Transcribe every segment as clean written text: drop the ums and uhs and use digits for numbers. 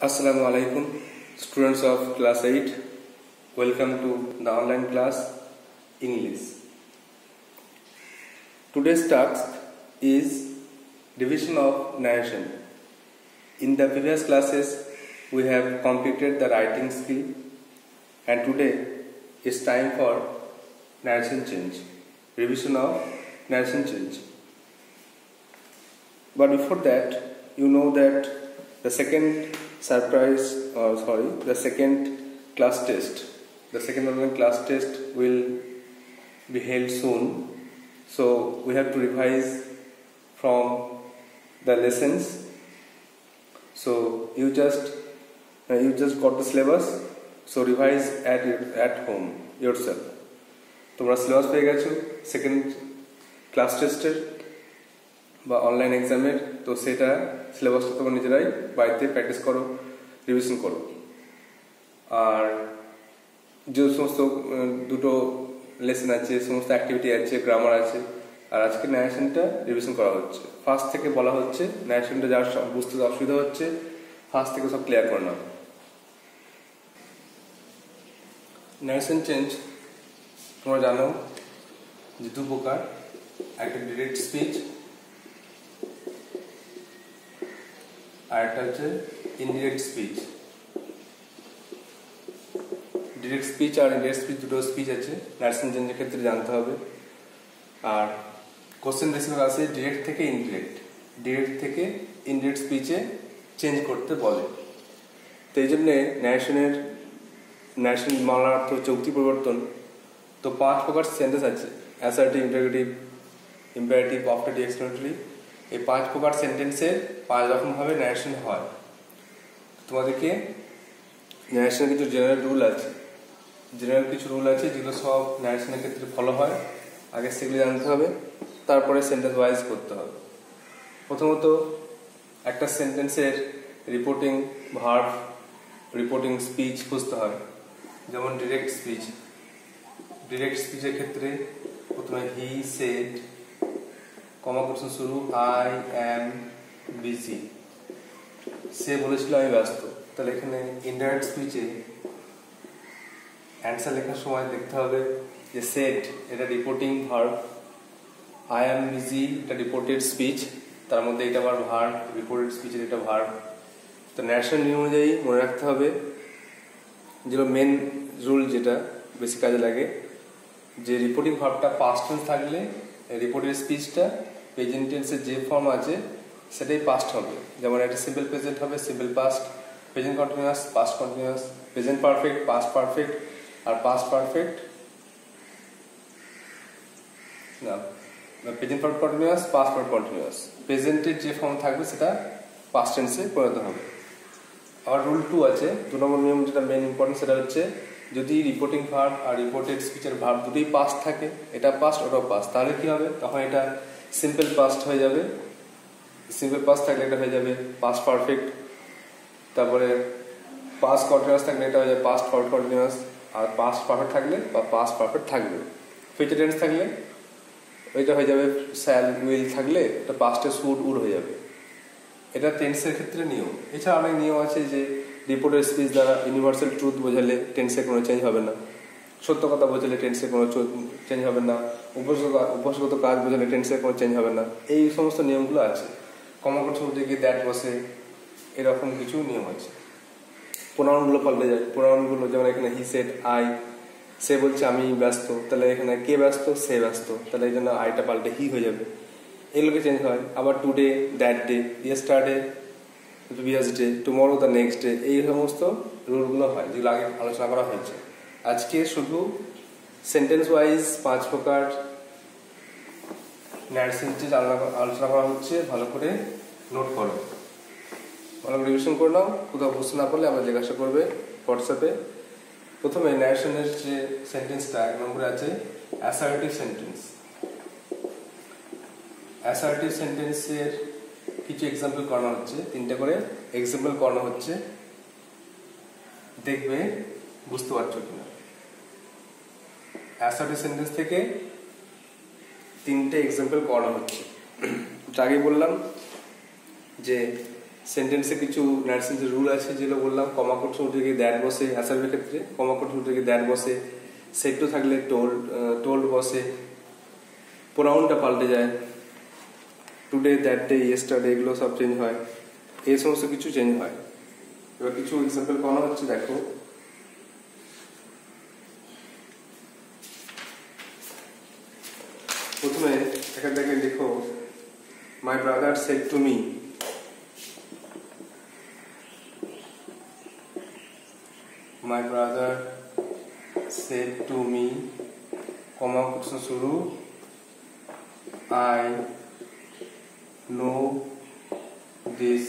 Assalamu alaikum, students of class 8. Welcome to the online class English. Today's task is division of narration. In the previous classes, we have completed the writing skill, and today is time for narration change. Revision of narration change. But before that, you know that the second class test, the second online class test will be held soon. So we have to revise from the lessons. So you just got the syllabus. So revise at home yourself. তোমরা syllabus পেয়ে গেছো second class টেস্টের বা online এক্সামের, তো সেটা সিলেবাসটা তোমরা নিজেরাই বাড়িতে প্র্যাকটিস করো, রিভিশন করো। আর যে সমস্ত দুটো লেসন আছে, সমস্ত অ্যাক্টিভিটি আছে, গ্রামার আছে, আর আজকে ন্যারেশনটা রিভিশন করা হচ্ছে। ফার্স্ট থেকে বলা হচ্ছে ন্যারেশনটা যার বুঝতে অসুবিধা হচ্ছে ফার্স্ট থেকে সব ক্লিয়ার করে নাও। ন্যারেশন চেঞ্জ তোমরা জানো যে দু প্রকার, একটা ডিরেক্ট স্পিচ আর একটা হচ্ছে ইনডিরেক্ট স্পিচ। ডিরেক্ট স্পিচ আর ইনডিরেক্ট স্পিচ দুটো স্পিচ আছে, ন্যারেশন চেঞ্জের ক্ষেত্রে জানতে হবে। আর কোশ্চেন বেশিরভাগ আছে ডিরেক্ট থেকে ইনডিরেক্ট স্পিচে চেঞ্জ করতে বলে। তো এই জন্যে ন্যারেশন বাংলার অর্থ হচ্ছে উক্তি পরিবর্তন। তো 5 প্রকার সেন্টেন্স আছে, assertive, interrogative, imperative, optative, exclamatory. এই 5 প্রকার সেন্টেন্সের 5 রকমভাবে ন্যারেশন হয়। তোমাদেরকে ন্যারেশনের কিছু জেনারেল রুল আছে, যেগুলো সব ন্যারেশনের ক্ষেত্রে ফলো হয়। আগে সেগুলো জানতে হবে, তারপরে সেন্টেন্স ওয়াইজ করতে হবে। প্রথমত একটা সেন্টেন্সের রিপোর্টিং ভার্ব, রিপোর্টিং স্পিচ বুঝতে হয়। যেমন ডিরেক্ট স্পিচের ক্ষেত্রে প্রথমে হি সেড, কমা কোশ্চেন শুরু, আই অ্যাম বিজি। সে বলেছিল আমি ব্যস্ত। তাহলে এখানে ইনডাইরেক্ট স্পিচে অ্যান্সার লেখার সময় দেখতে হবে যে সেড এটা reporting verb, I am busy এটা রিপোর্টেড স্পিচ, তার মধ্যে এটা আবার ভার্ব, রিপোর্টেড স্পিচের এটা ভার্ব। তো ন্যারেশন নিয়ম অনুযায়ী মনে রাখতে হবে যেগুলো মেন রুল, যেটা বেশি কাজে লাগে, যে রিপোর্টিং ভার্বটা পাস্ট টেন্স থাকলে রিপোর্টেড স্পিচটা প্রেজেন্ট টেন্সের যে ফর্ম আছে সেটাই পাস্ট হবে। যেমন একটা সিম্পল প্রেজেন্ট হবে, simple past, present continuous, past continuous, present perfect, past perfect, আর পাস্ট পারফেক্ট না, present perfect continuous, past perfect continuous. প্রেজেন্টের যে ফর্ম থাকবে সেটা পাস্ট টেন্সে পরিণত হবে। আবার রুল 2 আছে, 2 নম্বর নিয়ম, যেটা মেন ইম্পর্টেন্ট, সেটা হচ্ছে যদি রিপোর্টিং ভার্ব আর রিপোর্টেড স্পিচের ভার্ব দুটোই পাস্ট থাকে, এটা পাস্ট ওটাও পাস্ট, তাহলে কি হবে? তখন এটা সিম্পল পাস্ট হয়ে যাবে। সিম্পল পাস্ট থাকলে এটা হয়ে যাবে পাস্ট পারফেক্ট। তারপরে পাস্ট কন্টিনিউয়াস থাকলে এটা হয়ে যাবে পাস্ট পারফেক্ট কন্টিনিউয়াস। আর পাস্ট পারফেক্ট থাকলে বা পাস্ট পারফেক্ট থাকবে। ফিউচার টেন্স থাকলে ওইটা হয়ে যাবে শ্যাল, উইল থাকলে এটা পাস্টে শুড, উড হয়ে যাবে। এটা টেন্সের ক্ষেত্রে নিয়ম। এছাড়া অনেক নিয়ম আছে যে রিপোর্টেড স্পিচ দ্বারা ইউনিভার্সাল ট্রুথ বোঝালে টেন্সে কোনো চেঞ্জ হবে না, সত্য কথা বোঝালে টেন্সে কোনো চেঞ্জ হবে না, উপসর্গগত কাজ বোঝালে টেন্সে কোনো চেঞ্জ হবে না। এই সমস্ত নিয়মগুলো আছে। কমা কোশ্চেন গিয়ে দ্যাট বসে, এরকম কিছু নিয়ম আছে। প্রোনাউনগুলো পাল্টে যায়। প্রোনাউনগুলো যেমন এখানে হি সেড আই, সে বলছে আমি ব্যস্ত, তাহলে এখানে কে ব্যস্ত? সে ব্যস্ত, তাহলে এই জন্য আইটা পাল্টে হি হয়ে যাবে। এগুলোকে চেঞ্জ হয়। আবার today, that day, yesterday, previous day, tomorrow, the next day, এই সমস্ত রুলগুলো হয় যেগুলো আগে আলোচনা করা হয়েছে। আজকে শুধু সেন্টেন্স ওয়াইজ 5 প্রকার ন্যারেশন চেঞ্জ আলোচনা করা হচ্ছে। ভালো করে নোট করো, ভালো করে রিভিশন করে নাও। কোথাও বুঝতে না পারলে আবার জিজ্ঞাসা করবে হোয়াটসঅ্যাপে। প্রথমে ন্যারেশনের যে সেন্টেন্সটা 1 নম্বরে আছে অ্যাসার্টিভ সেন্টেন্স। অ্যাসার্টিভ সেন্টেন্সের কিছু এক্সাম্পল করানো হচ্ছে, 3টে করে এক্সাম্পল করানো হচ্ছে, দেখবে বুঝতে পারছো কিনা। অ্যাসার্টিভ সেন্টেন্স থেকে 3টে এক্সাম্পল করানো হচ্ছে। আগে বললাম যে সেন্টেন্সে কিছু ন্যারেশনের রুল আছে যেগুলো বললাম, কমা কোড শুরু থেকে দ্যাট বসে, অ্যাসার্ভের ক্ষেত্রে কমা কোড শুরু থেকে দ্যাট বসে, সেট টু থাকলে টোল্ড বসে, প্রোনাউনটা পাল্টে যায়, টুডে, দ্যাট ডে, ইয়েস্টারডে এগুলো সব চেঞ্জ হয়, এই সমস্ত কিছু চেঞ্জ হয়। এবার কিছু এক্সাম্পল করা হচ্ছে, দেখো প্রথমে এখান থেকে লিখো my brother shed to me, my brother said to me, কমা প্রশ্ন শুরু, I know this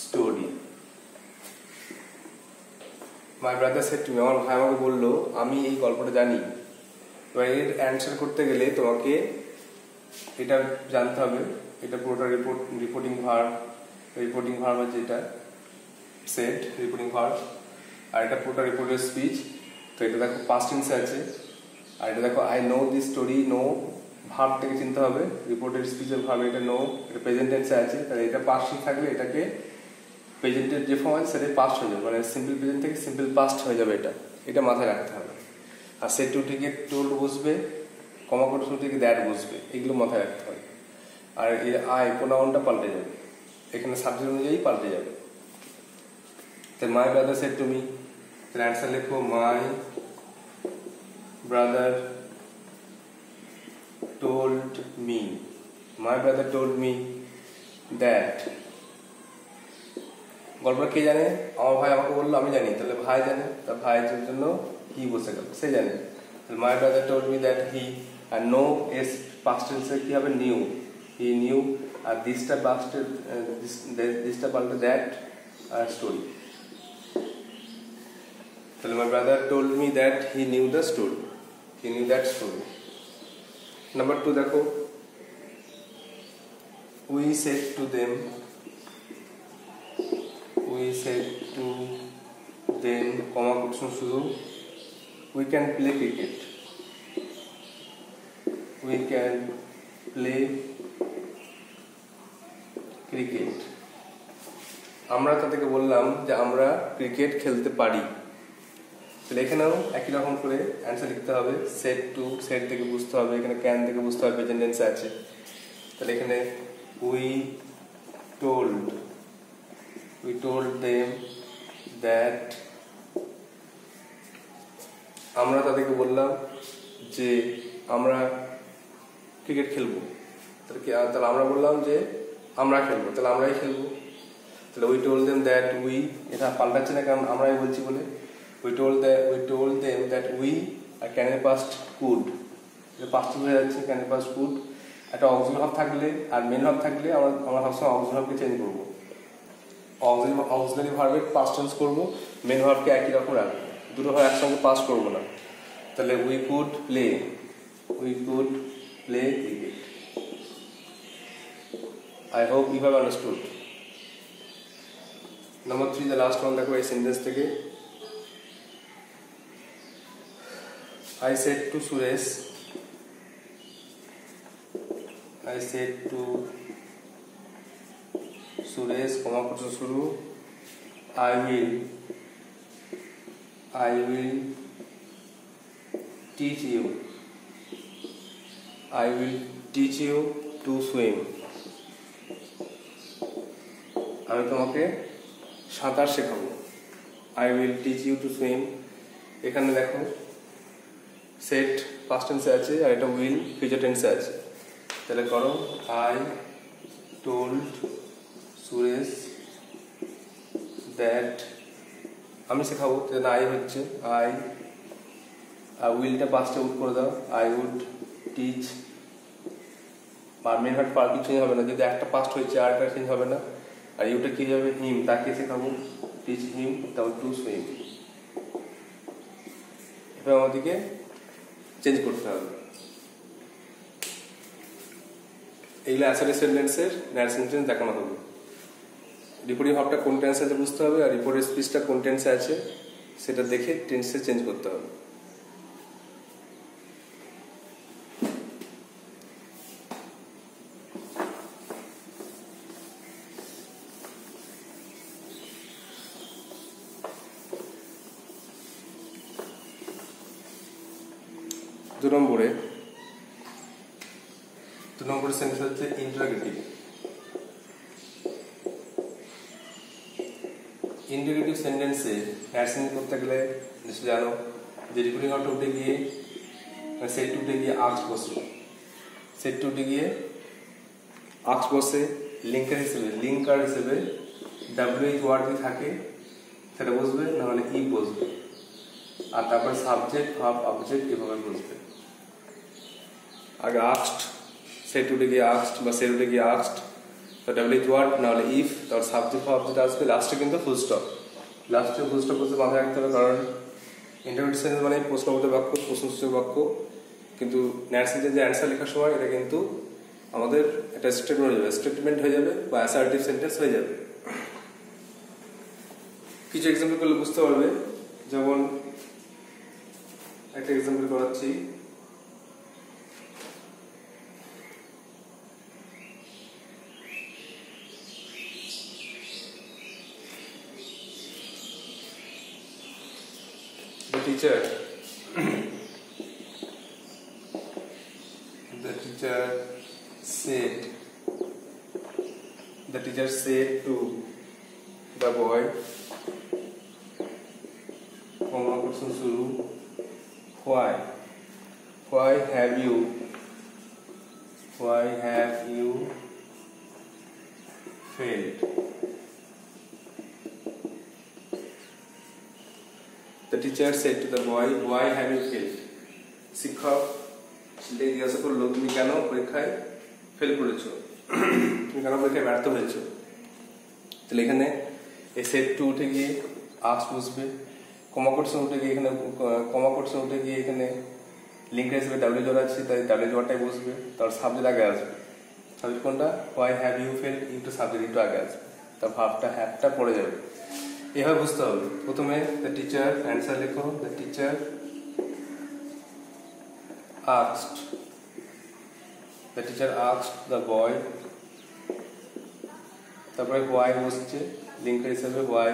story. My brother said to me, আমার ভাই আমাকে বললো আমি এই গল্পটা জানি। এবার এর অ্যান্সার করতে গেলে তোমাকে এটা জানতে হবে, এটা পুরোটা রিপোর্টিং ভার্ব আছে, এটা সেট রিপোর্টিং ভার্ব, আর এটা পুরোটা রিপোর্টের স্পিচ। তো এটা দেখো পাস্ট টেন্সে আছে, আর এটা দেখো I know this story, know ভার্বটাকে চিনতে হবে, রিপোর্টের স্পিচের ভার্ব এটা নো, এটা প্রেজেন্ট টেন্সে আছে, তাহলে এটা পাস্ট থাকলে এটাকে প্রেজেন্টের যে ফর্ম আছে সেটাই পাস্ট হয়ে যাবে, মানে সিম্পল প্রেজেন্ট থেকে সিম্পল পাস্ট হয়ে যাবে, এটা মাথায় রাখতে হবে। আর সেট টু থেকে টোল্ড বসবে, কমা কোড শুরু থেকে দ্যাট বসবে, এগুলো মাথায় রাখতে হবে। আর এর আই প্রোনাউনটা পাল্টে যাবে, এখানে সাবজেক্ট অনুযায়ী পাল্টে যাবে। তো my brother shed to me, তাহলে অ্যান্সার লিখো মাই brother told me, my brother told me that. গল্পটা কে জানে? আমার ভাই আমাকে বললো, আমি জানি, তাহলে ভাই জানে, তা ভাইয়ের জন্য হি বসে গেল, সে জানে। My brother told me that he, আর নো এস পাস্ট টেন্সে কি হবে? নিউ, হি নিউ, আর দিসটা পাস্টের দিসটা পাল্টে দ্যাট আর স্টোরি। তাহলে my brother told me that he knew the story, he knew that story. Number 2 দেখো, we said to them, কমা প্রশ্ন শুরু, we can play cricket, we can play cricket. আমরা তাদেরকে বললাম যে আমরা ক্রিকেট খেলতে পারি। তাহলে এখানেও একই রকম করে অ্যান্সার লিখতে হবে, সেট টু, সেট থেকে বুঝতে হবে, এখানে ক্যান থেকে বুঝতে হবে, প্রেজেন্ট টেন্সে আছে। তাহলে এখানে উই টোল্ড দেম দ্যাট, আমরা তাদেরকে বললাম যে আমরা ক্রিকেট খেলবো। তাহলে আমরা বললাম যে আমরা খেলবো, তাহলে আমরাই খেলবো। তাহলে we told them that we, এটা পাল্টাচ্ছে না কারণ আমরাই বলছি বলে। We told them that we, আর ক্যান এর পাস্ট কুড, এটা পাস্ট হয়ে যাচ্ছে, ক্যান এর পাস্ট কুড। একটা অক্সিলারি ভার্ব থাকলে আর মেন ভার্ব থাকলে আমরা সবসময় অক্সিলারি ভার্বকে চেঞ্জ করবো, অক্সিলারি ভার্বের পাস্ট টেন্স করবো, মেন ভার্বকে একই রকম রাখবো, দুটো ভার্ব একসঙ্গে পাস করবো না। তাহলে we could play cricket. I hope you have understood. Number 3, the last one দেখো এই সেন্টেন্স থেকে, I said to Suresh, কমা প্রশ্ন শুরু, I will teach you to swim. আমি তোমাকে সাঁতার শেখাবো, I will teach you to swim. এখানে দেখো সেট পাস্ট টেন্সে আছে আর এটা উইল ফিউচার টেন্সে আছে। তাহলে করো, আই টোল্ড সুরেশ দ্যাট, আমি শেখাবো, তাহলে আই হচ্ছে আই, আর উইলটা পাস্টে উড করে দাও, আই উড টিচ, আর মেন ভার্ব পার কিছু চেঞ্জ হবে না, যদি একটা পাস্ট হয়েছে আর একটা চেঞ্জ হবে না। আর ইউটা কি হবে? হিম, তাকে শেখাবো, টিচ হিম, তারপর টু সুইম। এবার আমাদেরকে চেঞ্জ করতে হবে। এইগুলো অ্যাসারি সেন্টেন্সের ন্যারেশন টেন্স দেখানো হবে। রিপোর্টিং ভাবটা কোন টেন্সে আছে বুঝতে হবে, আর রিপোর্টের স্পিচটা কোন টেন্সে আছে সেটা দেখে টেন্সে চেঞ্জ করতে হবে। দু নম্বরে সেন্টেন্স হচ্ছে ইন্টারোগেটিভ। ইন্টারোগেটিভ সেন্টেন্সে নার্সিং করতে গেলে নিশ্চয় জানো যে রিপিটিং অর্ডার উঠে গিয়ে সেট উঠে গিয়ে আক্স বসে, সেট উঠে গিয়ে আক্স বসে, লিঙ্কার হিসেবে ডাব্লিউএইচ ওয়ার্ড যদি থাকে সেটা বসবে, নাহলে ই বসবে, আর তারপরে সাবজেক্ট ভার্ব অবজেক্ট এভাবে বসবে। আগে আক্সড, সেট উঠে গিয়ে আক্সড বা সেট উঠে গিয়ে আক্সড, তো ডাব্লিউএইচ ওয়ার্ড নাহলে ইফ, তারপর সাবজেক্ট ভার্ব যেটা আসবে লাস্টে কিন্তু ফুল স্টপ। লাস্টে ফুল স্টপ বলতে মাথায় রাখতে হবে, কারণ ইন্টারভিউ সেন্টেন্স মানে প্রশ্নবোধক বাক্য, প্রশ্নসূচক বাক্য, কিন্তু নার্সিংয়ে যে অ্যান্সার লেখার সময় এটা কিন্তু আমাদের একটা স্টেটমেন্ট হয়ে যাবে বা অ্যাসার্টিভ সেন্টেন্স হয়ে যাবে। কিছু এক্সাম্পল করলে বুঝতে পারবে, যেমন একটা এক্সাম্পল করাচ্ছি। The teacher said to the boy, question shuru, why have you failed? The teacher said to the boy, why have you failed? শিক্ষক ছেলেকে জিজ্ঞাসা করলো, তুমি কেন পরীক্ষায় ফেল করেছো, তুমি কেন পরীক্ষায় ব্যর্থ হয়েছো। তাহলে এখানে এই সেট টু উঠে গিয়ে আক্স বসবে, কমা কোটেশন উঠে গিয়ে এখানে লিঙ্কার হিসেবে ডাব্লিউ জোড়া আছে, তাই ডাব্লিউ জোড়াটাই বসবে, তার সাবজেক্ট আগে আসবে। সাবজেক্ট কোনটা? Why have you failed, into subject into আগে আসবে, তার ভার্বটা হ্যাভটা পড়ে যাবে। এভাবে বুঝতে হবে। প্রথমে দ্য টিচার, অ্যান্সার লেখো, the teacher asked the boy, তারপরে হোয়াই বসছে লিঙ্কার হিসেবে হোয়াই,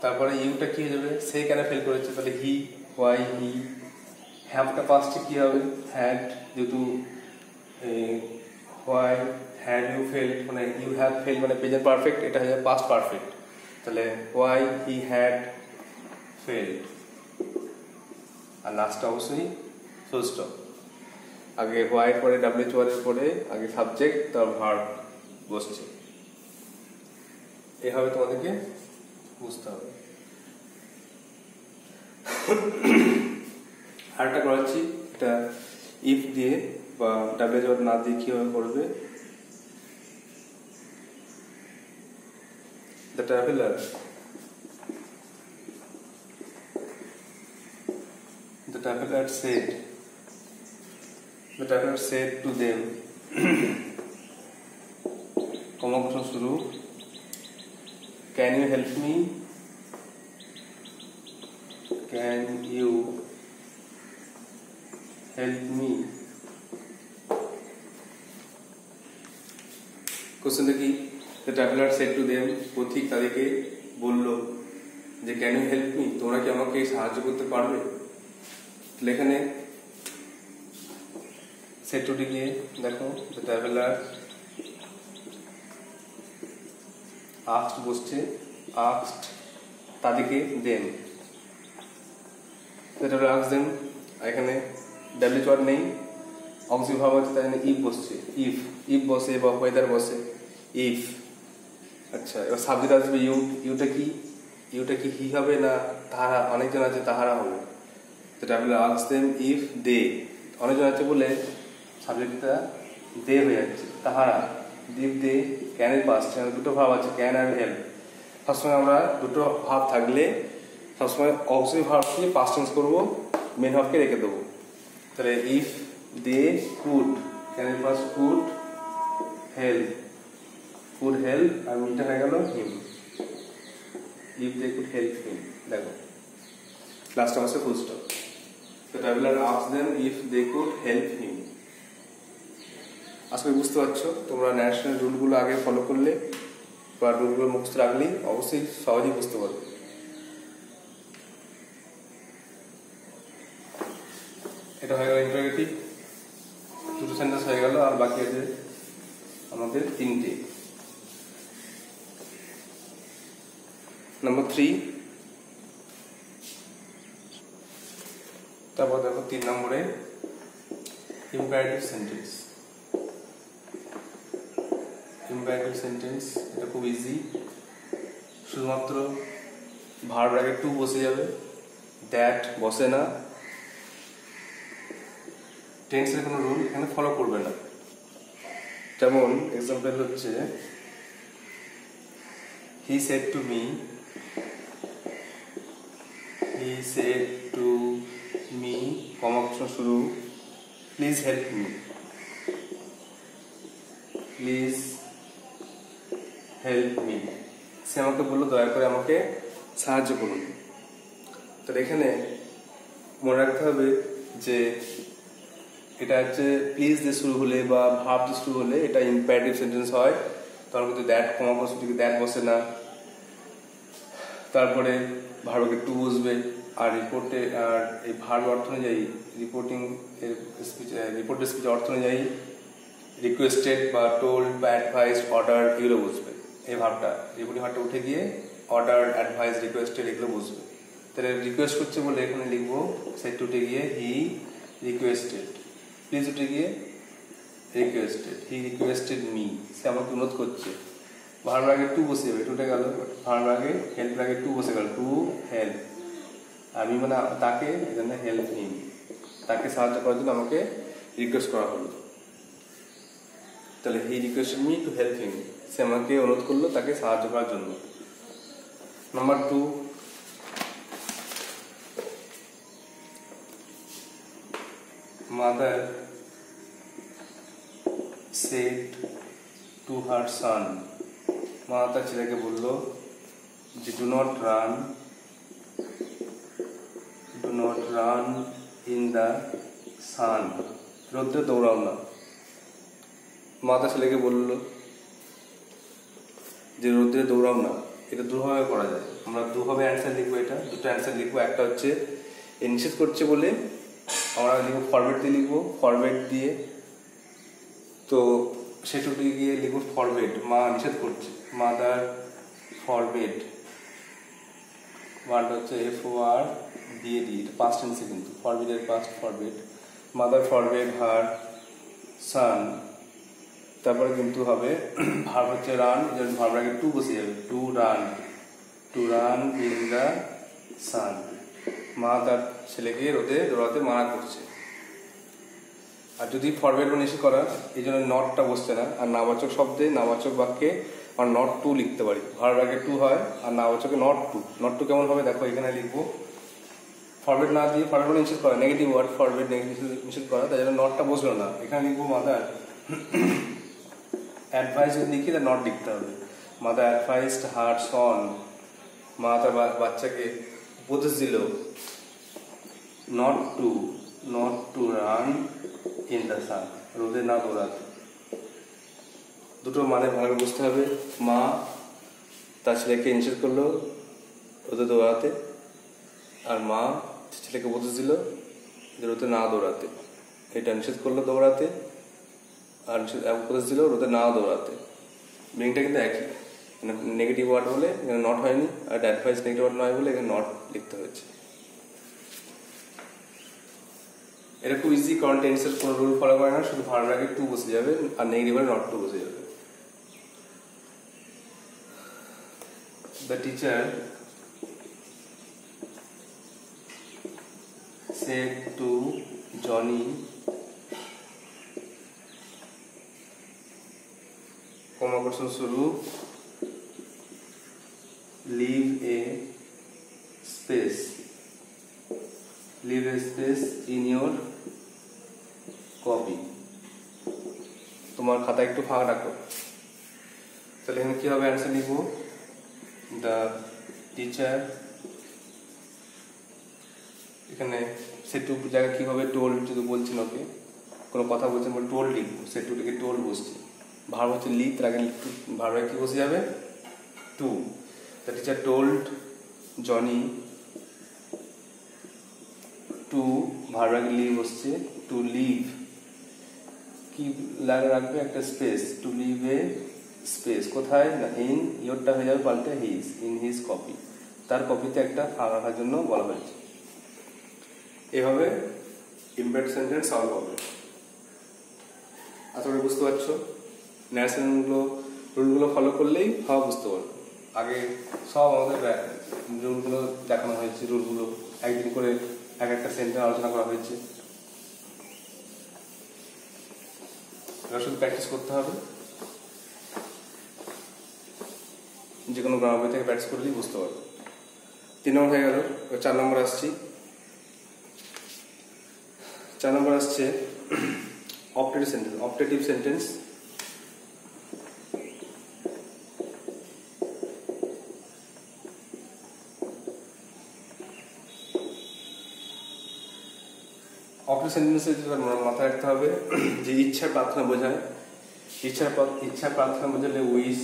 তারপরে ইউটা কি হয়ে যাবে, সে কেন ফেল করেছে, তাহলে হি, হোয়াই হি, হ্যাভটা পাস্টে কি হবে, হ্যাড, যেহেতু হোয়াই হ্যাড ইউ ফেল্ড মানে ইউ হ্যাভ ফেল্ড মানে প্রেজেন্ট পারফেক্ট, এটা হয়ে যাবে পাস্ট পারফেক্ট, তাহলে হোয়াই হি হ্যাড ফেল্ড, আর লাস্টটা অবশ্যই ফুল স্টপ। আগে হোয়াই পরে ডাব্লিউএইচ ওয়ার্ডের পরে আগে সাবজেক্ট, তার ভার্ব বসছে। এভাবে তোমাদেরকে বুঝতে হবে। আরেকটা করাচ্ছি, এটা ইফ দিয়ে বা ডাব্লিউএইচ ওয়ার্ড না দিয়ে কিভাবে করবে। The traveler said to them, কমা শুরু, can you help me, কোশ্চেনটা কি? The traveler said to them, পথিক তাদেরকে বলল যে can you help me, তোমরা কি আমাকে সাহায্য করতে পারবে। এখানে সেট টু গিয়ে দেখো, the traveler asked বসছে, asked তাদেরকে them, the traveler asked them, এখানে ডাব্লিউ ওয়ার্ড নেই, অক্সিলারি ভার্ব আছে, তাই জন্য ইফ বসছে, ইফ বসে বা ওয়েদার বসে ইফ। আচ্ছা, এবার সাবজেক্ট আসবে ইউ, ইউটা কি হি হবে না তাহারা, অনেকজন আছে তাহারা হবে, তো traveller asks them if they, অনেকজন আছে বলে সাবজেক্টটা দে হয়ে যাচ্ছে, তাহারা, ইফ দে, ক্যানের পাস্ট, দুটো ভাব আছে ক্যান আর হেল্প। সবসময় আমরা দুটো ভাব থাকলে সবসময় অক্সিলারি ভার্বকে পাস্ট টেন্স করবো, মেন ভাবকে রেখে দেবো। তাহলে ইফ দে কুড, ক্যানের পাস্ট কুড হেল্প, আর মিটা হয়ে গেল him, if they could help him. দেখো লাস্ট আসছে full stop. The traveler asked them if they could help him. আজকে বুঝতে পারছো, তোমরা ন্যাশনাল রুলগুলো আগে ফলো করলে বা রুলগুলো মুখস্থ রাখলে অবশ্যই সহজেই বুঝতে পারবে। এটা এটা হয়ে গেল ইন্টারোগেটিভ, দুটো সেন্টেন্স হয়ে গেল, আর বাকি আছে আমাদের তিনটে। নাম্বার 3, তারপর দেখো 3 নম্বরে ইম্পারেটিভ সেন্টেন্স। ইম্পারেটিভ সেন্টেন্স এটা খুব ইজি, শুধুমাত্র ভার্ব আগে টু বসে যাবে, দ্যাট বসে না, টেন্সের কোনো রুল এখানে ফলো করবে না। যেমন এক্সাম্পল হচ্ছে he said to me, he said to me কমাক্ষর শুরু, please help me, please help me, সে আমাকে বললো দয়া করে আমাকে সাহায্য করুন। তো এখানে মনে রাখতে হবে যে এটা হচ্ছে প্লিজ দিয়ে শুরু হলে বা ভার্ব দিয়ে শুরু হলে এটা ইম্পারেটিভ সেন্টেন্স হয়, তখন কিন্তু দ্যাট কমা শুরু দ্যাট বসে না, তারপরে ভার্বকে টু বসবে, আর রিপোর্টে আর এই ভার্ব অর্থ অনুযায়ী রিপোর্টিং স্পিচ, রিপোর্টের স্পিচ অর্থ অনুযায়ী রিকোয়েস্টেড বা টোল্ড বা অ্যাডভাইসড, অর্ডার এগুলো বুঝবে। এই ভাবটা রিপোর্টিং ভাবটা উঠে গিয়ে অর্ডার, অ্যাডভাইস, রিকোয়েস্টেড এগুলো বুঝবে। তাহলে রিকোয়েস্ট করছে বলে এখানে লিখবো সেট উঠে গিয়ে হি রিকোয়েস্টেড, প্লিজ উঠে গিয়ে রিকোয়েস্টেড, হি রিকোয়েস্টেড মি, সে আমাকে অনুরোধ করছে। ভার্ব আগে টু বসে যাবে, টুটে গেল, ভার্ব আগে হেল্প আগে টু বসে গেল, টু হেল্প, আমি মানে তাকে এখানে হেল্প হিম, তাকে সাহায্য করার জন্য আমাকে রিকোয়েস্ট করা হলো। তাহলে he requested me to help him, সে আমাকে অনুরোধ করলো তাকে সাহায্য করার জন্য। Number 2, mother said to her son, মা তার ছেলেকে বললো যে do not run in the sun, রোদ্রে দৌড়াও না। মা তার ছেলেকে বললো যে রোদ্রে দৌড়াও না, এটা দুভাবে করা যায়, আমরা দুভাবে অ্যান্সার লিখবো, এটা দুটো অ্যান্সার লিখবো। একটা হচ্ছে নিষেধ করছে বলে আমরা লিখবো ফরওয়ার্ড দিয়ে, লিখবো ফরওয়ার্ড দিয়ে, তো সেটুকু গিয়ে লিখবো ফরওয়ার্ড, মা নিষেধ করছে, মাদার ফরওয়ার্ড, ওয়ার্ড হচ্ছে FOR দিয়ে দিই, এটা পাস্ট টেন্সে কিন্তু ফরওয়ার্ডের পাস্ট ফরওয়ার্ড, মাদার ফরওয়ার্ড হার সান, তারপরে কিন্তু হবে ভার্ব হচ্ছে রান, যেমন ভার্ব আগে টু বসে যাবে, টু রান ইন দ্য সান, মা তার ছেলেকে রোদে দৌড়াতে মানা করছে। আর যদি ফরওয়ার্ড নিষেধ করা, এই জন্য নটটা বসছে না, আর নাবাচক শব্দে নাবাচক বাক্যে আর নট টু লিখতে পারি, ভার্ব আগে টু হয় আর নাবাচকে নট টু কেমন হবে দেখো, এখানে লিখবো ফরওয়ার্ড না দিয়ে, ফরওয়ার্ড নিষেধ করা, নেগেটিভ ওয়ার্ড, ফরওয়ার্ড নেগেটিভ নিষেধ করা, তাই জন্য নটটা বসলো না, এখানে লিখবো মাদার অ্যাডভাইস, যদি লিখি তাহলে নট লিখতে হবে, মাদার অ্যাডভাইসড হার সন, মা তার বাচ্চাকে উপদেশ দিল not to run in the সান, রোদে না দৌড়াতে। দুটো মানে ভালো বুঝতে হবে, মা তার ছেলেকে নিষেধ করলো রোদে দৌড়াতে, আর মা ছেলেকে উপদেশ দিল যে রোদে না দৌড়াতে, এটা নিষেধ করলো দৌড়াতে, আর উপদেশ দিল রোদে না দৌড়াতে, মিনিংটা কিন্তু একই, নেগেটিভ ওয়ার্ড বলে এখানে নট হয়নি, আর অ্যাডভাইস নেগেটিভ ওয়ার্ড নয় বলে এখানে নট লিখতে হয়েছে। এটা খুব ইজি, কারণ টেন্সের কোনো রুল ফলো করে না, শুধু ভার্ব আগে টু বসে যাবে আর নেগেটিভ ওয়ার্ড নট টু বসে যাবে। The teacher said to Johnny, comma question শুরু, leave a space in your copy, তোমার খাতা একটু ফাঁকা রাখো। তাহলে এখানে কি হবে, অ্যান্সার লিখবো দ্য টিচার, এখানে সেটু জায়গায় কি হবে, টোল্ড, যদি বলছেন ওকে কোনো কথা বলছেন বলে টোল্ড লিখবো, সেটু লিখে টোল্ড বসছে, ভার্ব হচ্ছে লিভ, তার আগে ভার্ব কি বসে যাবে to, the teacher told Johnny to verb আগে লিভ হচ্ছে, টু লিভ কি রাখবে একটা space, to leave a space কোথায় না ইন, ইয়োরটা হয়ে যাবে পাল্টে হিজ, ইন হিজ কপি, তার কপিতে একটা ফাঁক রাখার জন্য বলা হয়েছে। এভাবে ইমপ্যাক্ট সেন্টেন্স সলভ হবে। আশা করি বুঝতে পারছো। রুলগুলো ফলো করলেই সব বুঝতে পারবে। আগে সব আমাদের রুলগুলো দেখানো হয়েছে, রুলগুলো একদিন করে এক একটা সেন্টেন্স আলোচনা করা হয়েছে। এবার শুধু প্র্যাকটিস করতে হবে, যে কোনো গ্রামার বই থেকে প্র্যাকটিস করলেই বুঝতে পারবে। 3 নম্বর হয়ে গেল। 4 নম্বর আসছি। 4 নম্বর আসছে optative sentence. Optative sentence optative সেন্টেন্সে মাথায় রাখতে হবে যে ইচ্ছা প্রার্থনা বোঝায়। ইচ্ছা প্রার্থনা বোঝালে উইশ,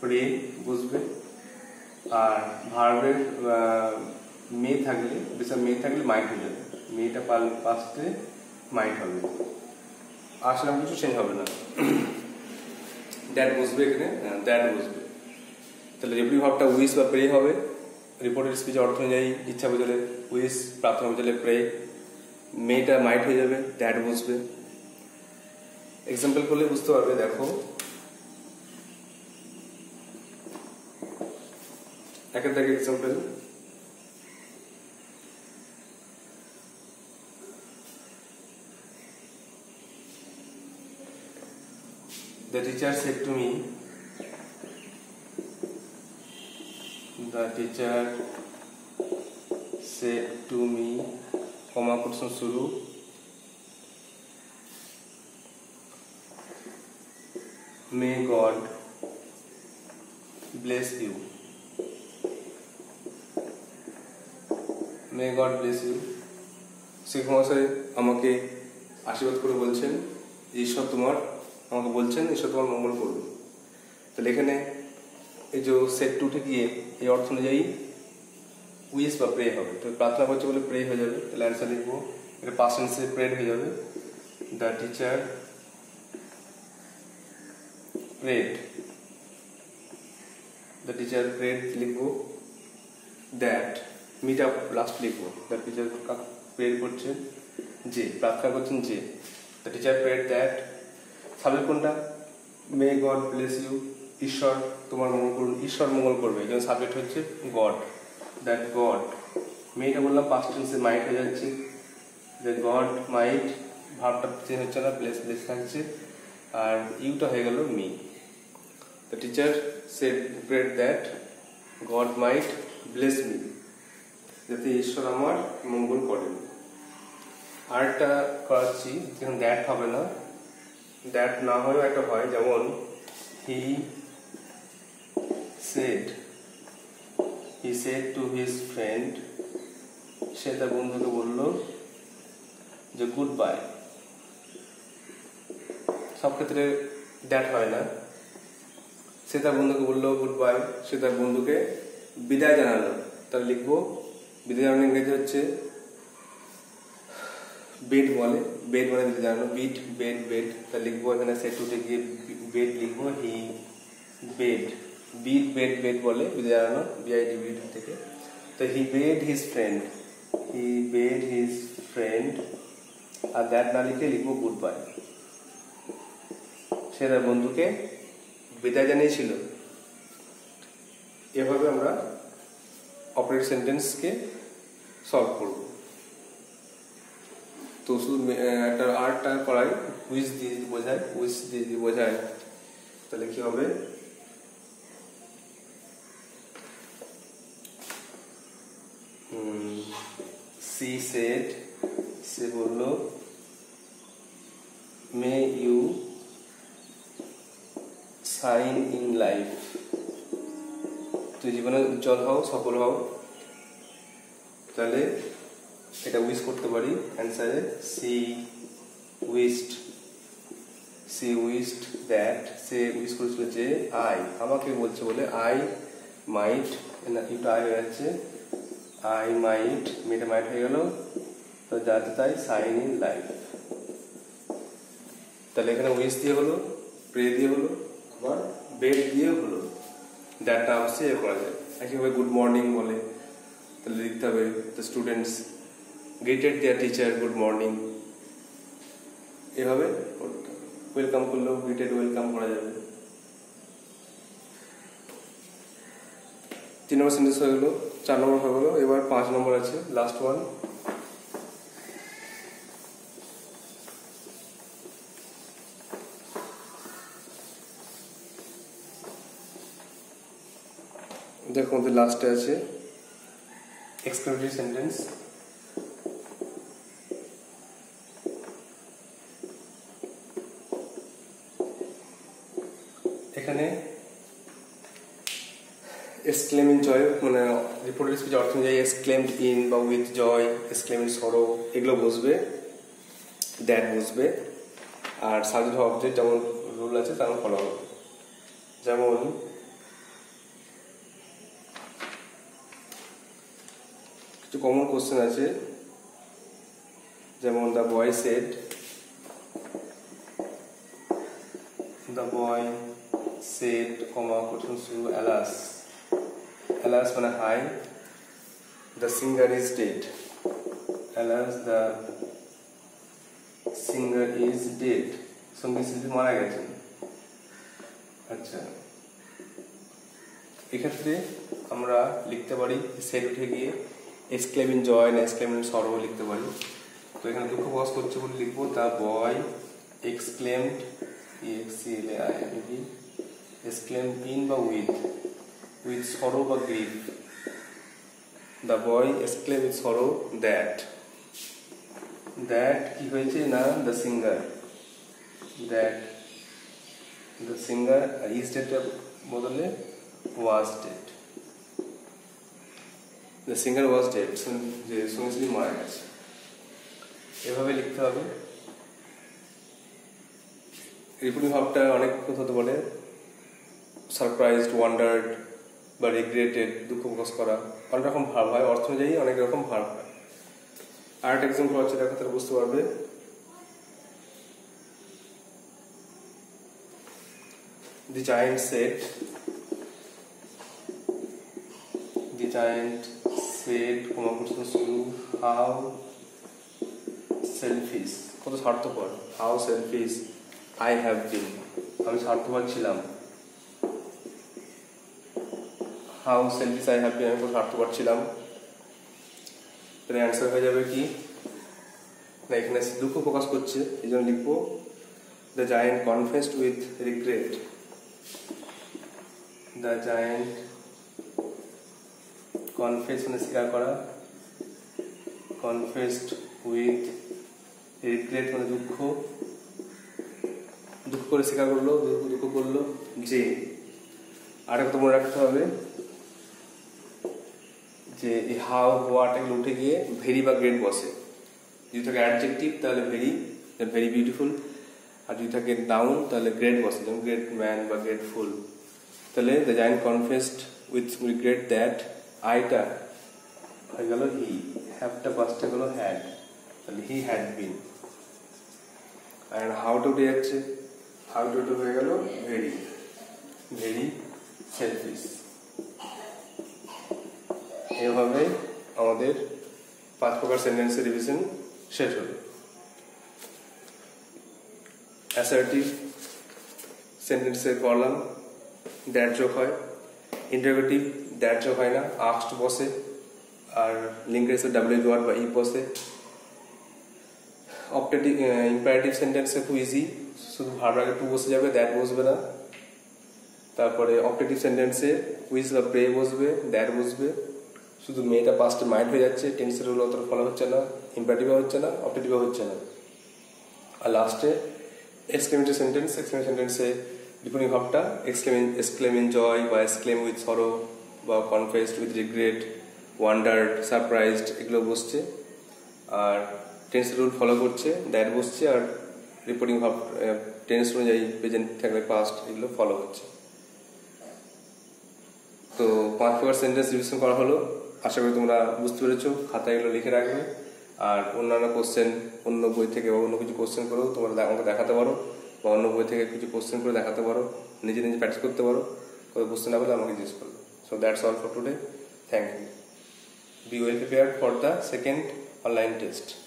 প্রে বুঝবে। আর ভার্বের মে থাকলে মাইট হয়ে যাবে, মেয়েটা পাস্টে মাইট হবে, আসলে কিছু চেঞ্জ হবে না। দ্যাট বুঝবে, এখানে দ্যাট বুঝবে। তাহলে রেপ্লি ভাবটা উইশ বা প্রে হবে। রিপোর্টেড স্পিচ অর্থ অনুযায়ী ইচ্ছা বোঝালে উইশ, প্রার্থনা বোঝালে প্রে, মেয়েটা মাইট হয়ে যাবে, দ্যাট বুঝবে। এক্সাম্পল করলে বুঝতে পারবে। দেখো একের দাগে example, the teacher said to me, comma question শুরু, may God bless you, may God bless you। শিক্ষক মহাশয় আমাকে আশীর্বাদ করে বলছেন, ঈশ্বর তোমার আমাকে বলছেন ঈশ্বর তোমার মঙ্গল করবে। তাহলে এখানে এই যে সেট টুটে গিয়ে এই অর্থ অনুযায়ী উইশ বা প্রে হবে। তো প্রার্থনা করছে বলে প্রে হয়ে যাবে, তাহলে অ্যান্সার লিখবো। এটা পাস্ট টেন্সে প্রেড হয়ে যাবে, the teacher prayed, the teacher prayed লিখবো। দ্যাট মিটা লাস্ট লিখবো, দ্য টিচার প্রেড করছে যে, প্রার্থনা করছেন যে, the teacher prayed that. Subject কোনটা? মে গড ব্লেস ইউ, ঈশ্বর তোমার মঙ্গল করুন, ঈশ্বর মঙ্গল করবে। এই জন্য সাবজেক্ট হচ্ছে গড, দ্যাট গড। মেয়েটা বললাম পাস্ট টেন্সে মাইট হয়ে যাচ্ছে, দ্যাট গড মাইট, ভাবটা চেঞ্জ হচ্ছে না, ব্লেস ব্লেস থাকছে, আর ইউটা হয়ে গেল me. The teacher said prayed that God might bless me, যাতে ঈশ্বর আমার মঙ্গল করেন। আরেকটা করাচ্ছি, যেখানে দ্যাট হবে না, দ্যাট না হলেও একটা হয়, যেমন he said to his friend, সে তার বন্ধুকে বলল যে গুড বাই। সব ক্ষেত্রে দ্যাট হয় না। সে তার বন্ধুকে বললো গুড বাই, সে তার বন্ধুকে বিদায় জানালো। তাহলে লিখবো, বিদায় জানানো ইংরেজি হচ্ছে বেড বলে, বেড মানে বিদায় জানানো, বিট বেড বেড। তাহলে লিখবো এখানে সেট টুটে গিয়ে বেড লিখবো, he bade, bid bade bade বলে বিদায় জানানো, বিআইডি থেকে। তো হি বেড হিজ ফ্রেন্ড, আর দ্যাট না লিখে লিখবো গুড বাই। সে তার বন্ধুকে বিদায় জানিয়েছিল। এভাবে আমরা অপারেটিভ সেন্টেন্সকে সলভ করব। তো শুধু একটা আর্টটা করাই, উইশ দিয়ে যদি বোঝায়, তাহলে কি হবে? সি সেড, সে বলল, may you shine in life, তুই জীবনে উজ্জ্বল হও, সফল হও। তাহলে এটা উইশ করতে পারি অ্যান্সারে, সি উইশড দ্যাট, সে উইশ করেছিল যে, আমাকে বলছে বলে আই মাইট, এটা আই হয়ে যাচ্ছে, আই মাইট, মেয়েটা মাইট হয়ে গেল, তো যাতে তাই সাইন ইন লাইফ। তাহলে এখানে উইশ দিয়ে হলো, প্রে দিয়ে হলো, আবার বেড দিয়ে হলো। দ্যাট না আসছে এ করা যায়। একইভাবে গুড মর্নিং বলে, তাহলে লিখতে হবে the students greeted their teacher good morning. এভাবে ওয়েলকাম করলেও গ্রিটেড ওয়েলকাম করা যাবে। 3 নম্বর সেন্টেন্স হয়ে গেলো, 4 নম্বর হয়ে গেলো। এবার 5 নম্বর আছে, লাস্ট ওয়ান। দেখো আমাদের লাস্টে আছে এক্সক্লেমেটরি সেন্টেন্স। এখানে এক্সক্লেম ইন জয়, মানে রিপোর্টেড স্পিচ অর্থ অনুযায়ী এক্সক্লেমড ইন বা with joy, exclaim in sorrow এগুলো বসবে, দ্যাট বসবে। আর সাবজেক্ট অবজেক্ট যেমন রুল আছে তেমন ফলো হবে। যেমন কিছু কমন কোশ্চেন আছে, যেমন the boy said, the boy said comma question শুরু অ্যালাস, অ্যালাস মানে হাই, the singer is dead, alas the singer is dead, সঙ্গীত শিল্পী মারা গেছেন। আচ্ছা, এক্ষেত্রে আমরা লিখতে পারি সেট উঠে গিয়ে এক্সক্লেম ইন জয় না এক্সক্লেম ইন সরো লিখতে পারি। তো এখানে দুঃখ প্রকাশ করছে বলে লিখবো the boy exclaimed, exclaim in বা উইথ, উইথ সরো বা grief. The boy exclaim with sorrow that, that কি হয়েছে না the singer, that the singer is ডেটের বদলে was dead, the singer was dead, যে সঙ্গীত মারা গেছে। এভাবে লিখতে হবে। রিপোর্টিং ভাবটা অনেক কথা হতে পারে, সারপ্রাইজড, ওয়ান্ডার্ড বা রিগ্রেটেড, দুঃখ প্রকাশ করা, অনেক রকম ভাব হয়, অর্থ অনুযায়ী অনেক রকম ভাব হয়। আর একটা এক্সাম্পল আছে, দেখো তারা বুঝতে পারবে। The giant said, the giant said, how selfish, কত স্বার্থপর, how selfish I have been, আমি স্বার্থপর ছিলাম। how selfish I have been, আমি কত স্বার্থপর ছিলাম। তাহলে অ্যান্সার হয়ে যাবে কি না, এখানে দুঃখ প্রকাশ করছে, এই জন্য লিখবো the giant confessed with regret, the giant confessed মানে স্বীকার করা, confessed with regret মানে দুঃখ, দুঃখ করে স্বীকার করলো, দুঃখ করলো যে। আর একটা মনে রাখতে হবে যে এই হাউ হোয়াট এগুলো উঠে গিয়ে ভেরি বা গ্রেট বসে। যদি থাকে অ্যাডজেক্টিভ তাহলে ভেরি, ভেরি বিউটিফুল। আর যদি থাকে নাউন তাহলে গ্রেট বসে, যেমন গ্রেট ম্যান বা গ্রেটফুল। তাহলে the giant confessed with regret that, আইটা হয়ে গেল হি, হ্যাভটা পাঁচটা গেল হ্যাড, তাহলে হি হ্যাড বিন। আর হাউটা উঠে যাচ্ছে, হাউটা উঠে হয়ে গেল ভেরি, ভেরি সেলফিশ। এভাবে আমাদের 5 প্রকার সেন্টেন্সের রিভিশন শেষ হলো। অ্যাসার্টিভ সেন্টেন্সে করলাম দ্যাট যোগ হয়, ইন্টারোগেটিভ দ্যাট যোগ হয় না, আস্কড বসে, আর লিঙ্কের সাথে ডাব্লিউ ওয়ার্ড বা ই বসে। অপটেটিভ ইম্পারেটিভ সেন্টেন্সে খুব ইজি, শুধু ভার্ব আগে টু বসে যাবে, দ্যাট বসবে না। তারপরে অপটেটিভ সেন্টেন্সে উইজ বা প্রে বসবে, দ্যাট বসবে, শুধু মেয়েটা পাস্টে মাইন্ড হয়ে যাচ্ছে, টেন্সের রুল অতটা ফলো হচ্ছে না, ইম্পারেটিভও হচ্ছে না, অপটেটিভও হচ্ছে না। আর লাস্টে এক্সক্লেমেটরি সেন্টেন্স, এক্সক্লেমেটরি সেন্টেন্সে রিপোর্টিং ভাবটা এক্সক্লেম ইন জয় বা এক্সক্লেম উইথ সরো বা confessed with regret, wandered, surprised এগুলো বসছে। আর টেন্স রুল ফলো করছে, দ্যাট বসছে। আর রিপোর্টিং ভাব টেন্স অনুযায়ী প্রেজেন্ট থাকলে পাস্ট এগুলো ফলো হচ্ছে। তো 5 প্রকার সেন্টেন্স রিভিশন করা হলো। আশা করি তোমরা বুঝতে পেরেছো, খাতায় এগুলো লিখে রাখবে। আর অন্যান্য কোশ্চেন অন্য বই থেকে বা অন্য কিছু কোশ্চেন করেও তোমরা আমাকে দেখাতে পারো, বা অন্য বই থেকে কিছু কোশ্চেন করে দেখাতে পারো, নিজে নিজে প্র্যাকটিস করতে পারো। কোনো বুঝতে না পারলে আমাকে জিজ্ঞেস করবে। So that's all for today. Thank you. Be well prepared for the second online test.